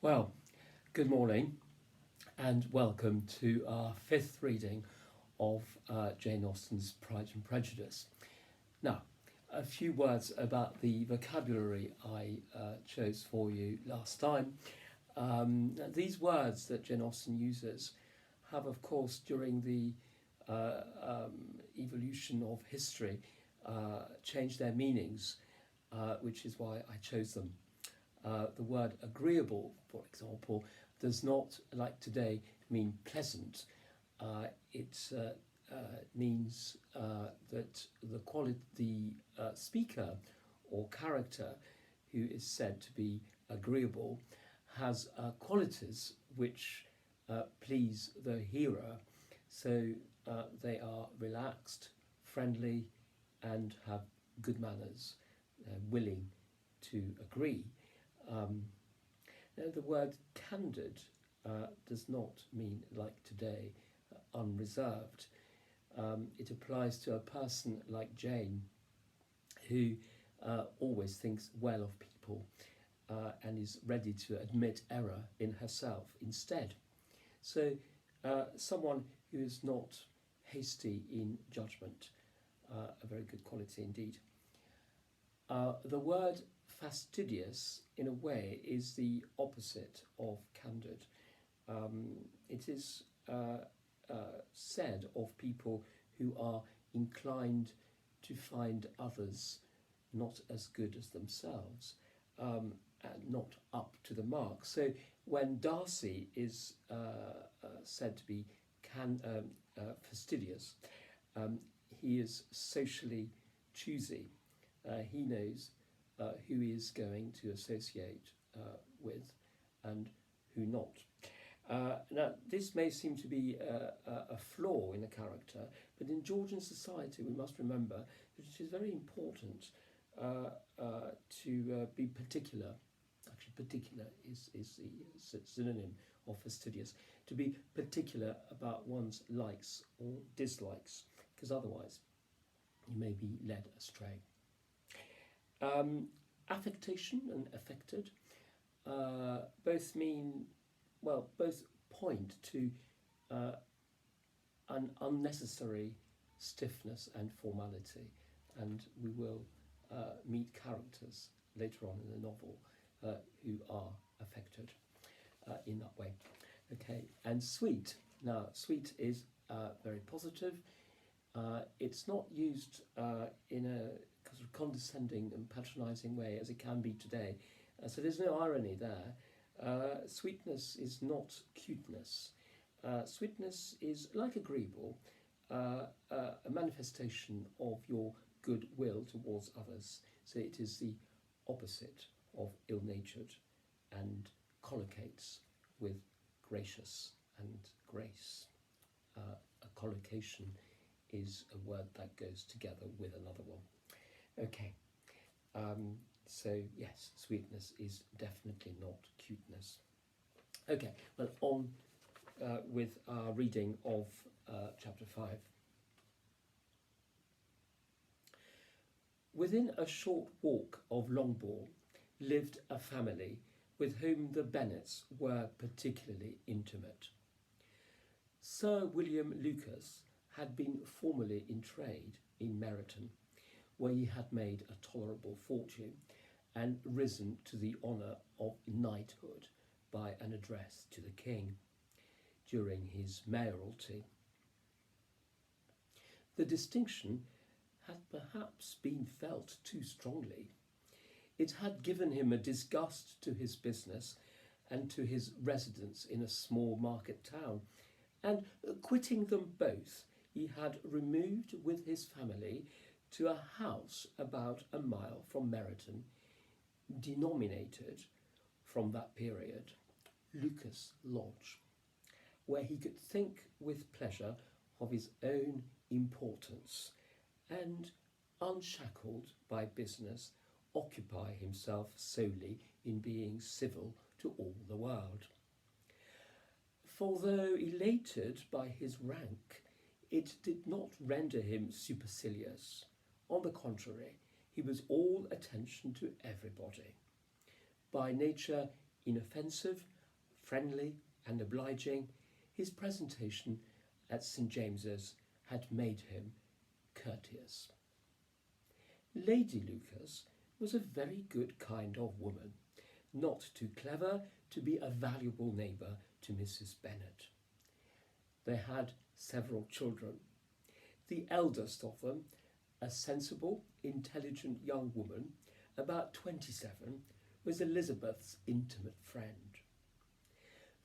Well, good morning and welcome to our fifth reading of Jane Austen's Pride and Prejudice. Now, a few words about the vocabulary I chose for you last time. These words that Jane Austen uses have, of course, during the evolution of history, changed their meanings, which is why I chose them. The word agreeable, for example, does not, like today, mean pleasant. It means that the speaker or character who is said to be agreeable has qualities which please the hearer. So they are relaxed, friendly, and have good manners, willing to agree. Now the word candid does not mean, like today, unreserved. It applies to a person like Jane, who always thinks well of people and is ready to admit error in herself instead. So someone who is not hasty in judgment, a very good quality indeed. The word fastidious, in a way, is the opposite of candid. It is said of people who are inclined to find others not as good as themselves, and not up to the mark. So when Darcy is said to be fastidious, he is socially choosy. He knows who he is going to associate with and who not. Now, this may seem to be a flaw in a character, but in Georgian society we must remember that it is very important to be particular. Actually, particular is the synonym of fastidious. To be particular about one's likes or dislikes, because otherwise you may be led astray. Affectation and affected both mean, both point to an unnecessary stiffness and formality, and we will meet characters later on in the novel who are affected in that way. Okay, and sweet. Now, sweet is very positive. It's not used in a sort of condescending and patronising way as it can be today. So there's no irony there. Sweetness is not cuteness. Sweetness is, like agreeable, a manifestation of your goodwill towards others. So it is the opposite of ill-natured and collocates with gracious and grace. A collocation is a word that goes together with another one. Okay, so yes, sweetness is definitely not cuteness. Okay, well, on with our reading of chapter 5. Within a short walk of Longbourn lived a family with whom the Bennets were particularly intimate. Sir William Lucas had been formerly in trade in Meryton, where he had made a tolerable fortune and risen to the honour of knighthood by an address to the king during his mayoralty. The distinction had perhaps been felt too strongly. It had given him a disgust to his business and to his residence in a small market town, and quitting them both, he had removed with his family to a house about a mile from Meryton, denominated from that period Lucas Lodge, where he could think with pleasure of his own importance and, unshackled by business, occupy himself solely in being civil to all the world. For though elated by his rank, it did not render him supercilious. On the contrary, he was all attention to everybody. By nature, Inoffensive, friendly, and obliging, his presentation at St. James's had made him courteous. Lady Lucas was a very good kind of woman, not too clever to be a valuable neighbour to Mrs. Bennet. They had several children. The eldest of them, a sensible, intelligent young woman, about 27, was Elizabeth's intimate friend.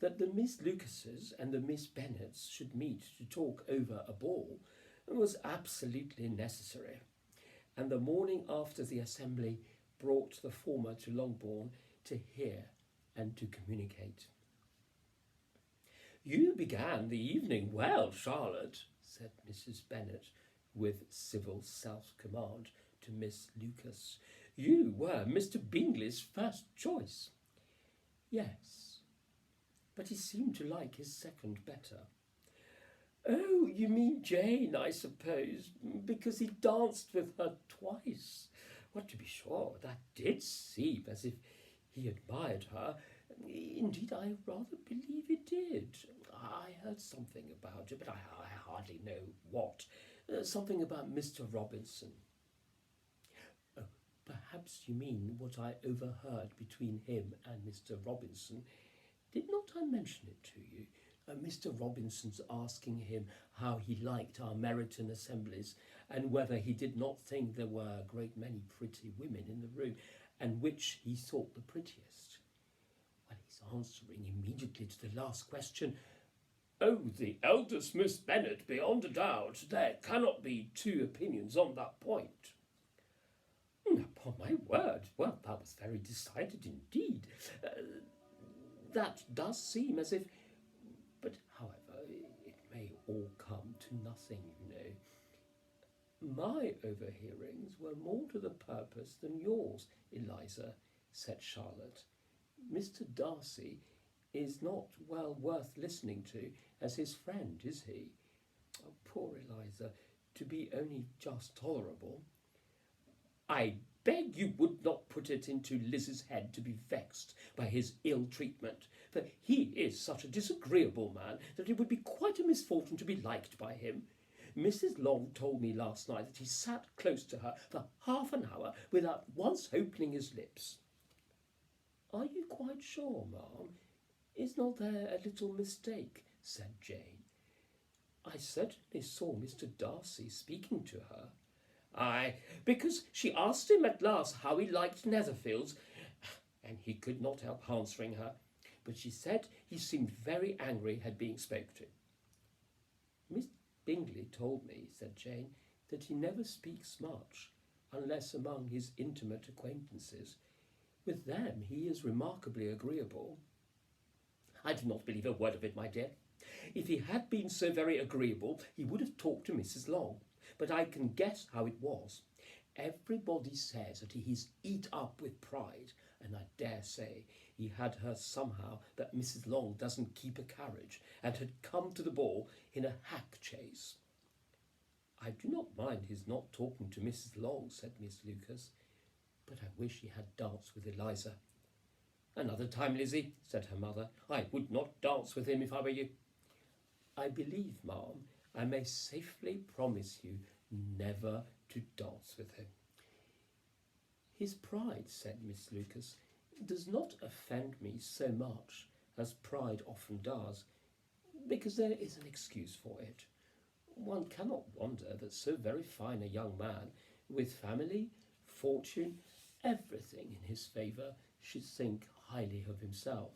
That the Miss Lucases and the Miss Bennets should meet to talk over a ball was absolutely necessary, and the morning after the assembly brought the former to Longbourn to hear and to communicate. "You began the evening well, Charlotte," said Mrs. Bennet, with civil self-command to Miss Lucas. "You were Mr. Bingley's first choice." "Yes, but he seemed to like his second better." "Oh, you mean Jane, I suppose, because he danced with her twice. Well, to be sure, that did seem as if he admired her. Indeed, I rather believe he did. I heard something about it, but I hardly know what. Something about Mr. Robinson." "Oh, perhaps you mean what I overheard between him and Mr. Robinson. Did not I mention it to you? Mr. Robinson's asking him how he liked our Meryton assemblies, and whether he did not think there were a great many pretty women in the room, and which he thought the prettiest. Well, he's answering immediately to the last question, 'Oh, the eldest Miss Bennet, beyond a doubt. There cannot be two opinions on that point.'" "Upon my word, well, that was very decided indeed. That does seem as if... But, however, it may all come to nothing, you know." "My overhearings were more to the purpose than yours, Eliza," said Charlotte. "Mr. Darcy is not well worth listening to as his friend, is he? Oh, poor Eliza, to be only just tolerable." "I beg you would not put it into Liz's head to be vexed by his ill treatment, for he is such a disagreeable man that it would be quite a misfortune to be liked by him. Mrs. Long told me last night that he sat close to her for half an hour without once opening his lips." "Are you quite sure, ma'am? Is not there a little mistake?" said Jane. "I certainly saw Mr. Darcy speaking to her." "Aye, because she asked him at last how he liked Netherfields, and he could not help answering her, but she said he seemed very angry at being spoke to." "Miss Bingley told me," said Jane, "that he never speaks much, unless among his intimate acquaintances. With them he is remarkably agreeable." "I do not believe a word of it, my dear. If he had been so very agreeable, he would have talked to Mrs. Long. But I can guess how it was. Everybody says that he is eat up with pride, and I dare say he had heard somehow that Mrs. Long doesn't keep a carriage, and had come to the ball in a hack chaise." "I do not mind his not talking to Mrs. Long," said Miss Lucas, "but I wish he had danced with Eliza." "Another time, Lizzie," said her mother. "I would not dance with him if I were you." "I believe, ma'am, I may safely promise you never to dance with him." "His pride," said Miss Lucas, "does not offend me so much as pride often does, because there is an excuse for it. One cannot wonder that so very fine a young man, with family, fortune, everything in his favour, should think highly of himself.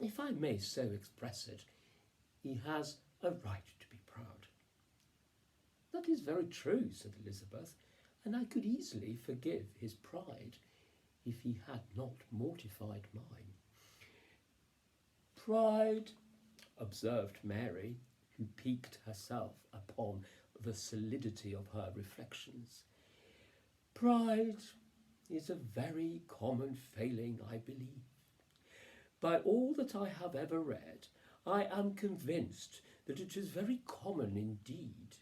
If I may so express it, he has a right to be proud." "That is very true," said Elizabeth, "and I could easily forgive his pride if he had not mortified mine." "Pride," observed Mary, who piqued herself upon the solidity of her reflections, "pride is a very common failing, I believe. By all that I have ever read, I am convinced that it is very common indeed,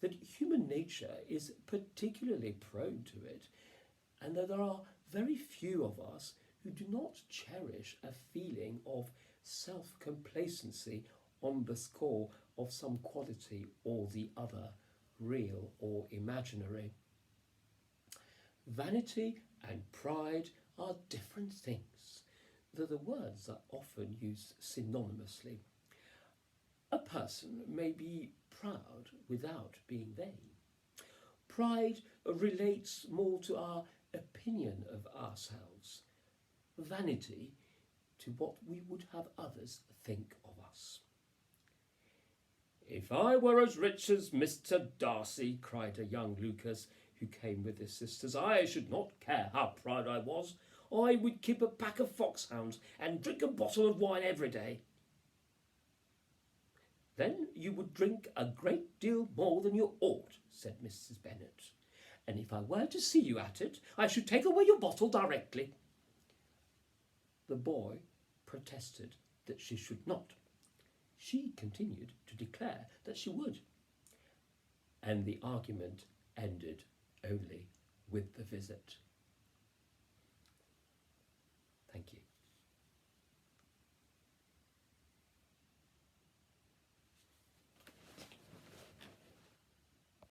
that human nature is particularly prone to it, and that there are very few of us who do not cherish a feeling of self-complacency on the score of some quality or the other, real or imaginary. Vanity and pride are different things, though the words are often used synonymously. A person may be proud without being vain. Pride relates more to our opinion of ourselves. Vanity to what we would have others think of us. "If I were as rich as Mr. Darcy," cried a young Lucas who came with his sisters, "I should not care how proud I was. I would keep a pack of foxhounds and drink a bottle of wine every day." "Then you would drink a great deal more than you ought," said Mrs. Bennet, "and if I were to see you at it, I should take away your bottle directly." The boy protested that she should not. She continued to declare that she would, and the argument ended only with the visit.